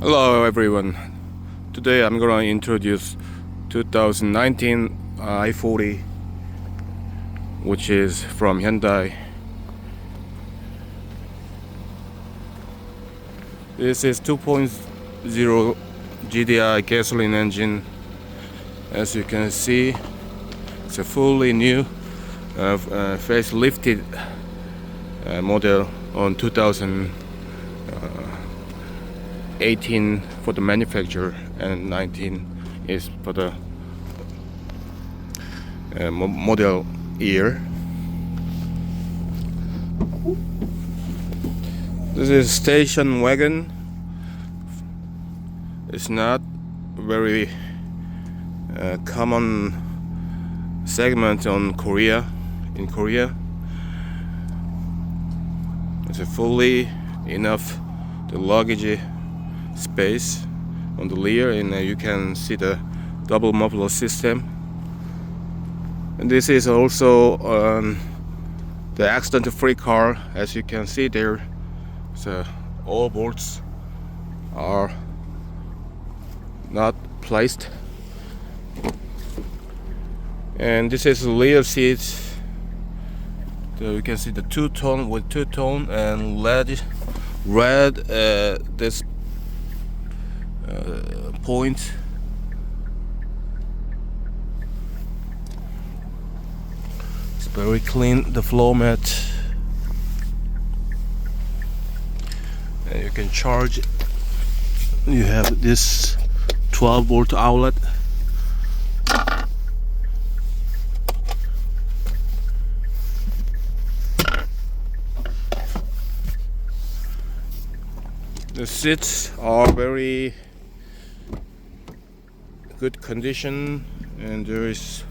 Hello everyone. Today I'm gonna introduce 2019 i40, which is from Hyundai. This is 2.0 GDI gasoline engine. As you can see, it's a fully new facelifted model on 2018 for the manufacturer, and 19 is for the model year. This is station wagon. It's not very common segment in Korea. It's a fully enough the luggage space on the rear, and you can see the double muffler system. And this is also the accident-free car. As you can see there, so all bolts are not placed. And this is the rear seat. So you can see the two-tone with two-tone and red this point. It's very clean, the floor mat. And you can charge it. You have this 12-volt outlet. The seats are very good condition, and there is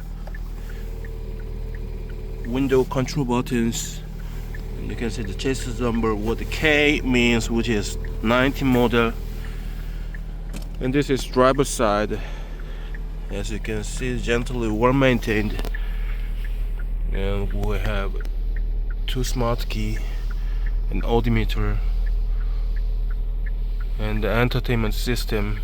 window control buttons. And you can see the chassis number, what the K means, which is 19 model. And this is driver's side. As you can see, gently well maintained. And we have 2 smart key, an odometer, and the entertainment system.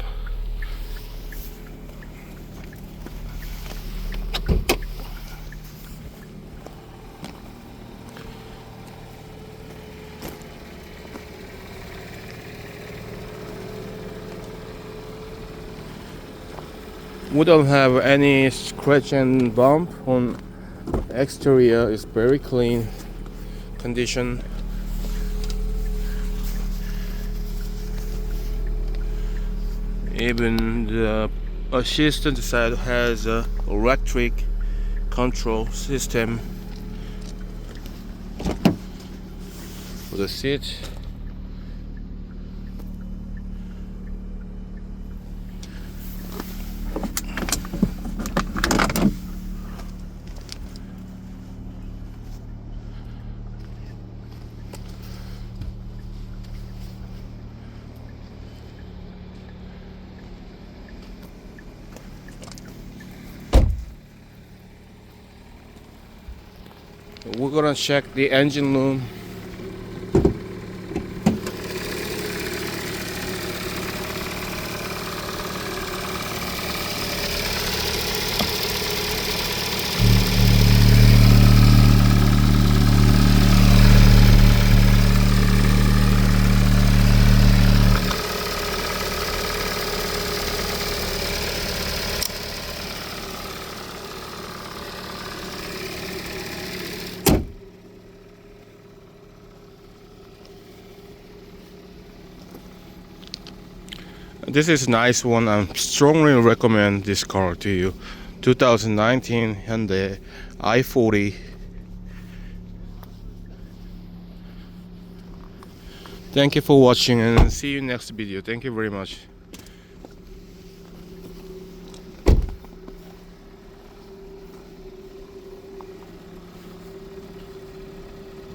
We don't have any scratch and bump on exterior. It's very clean condition. Even the assistant side has a electric control system for the seat. We're gonna check the engine room. This is a nice one. I strongly recommend this car to you. 2019 Hyundai i40. Thank you for watching, and see you next video. Thank you very much.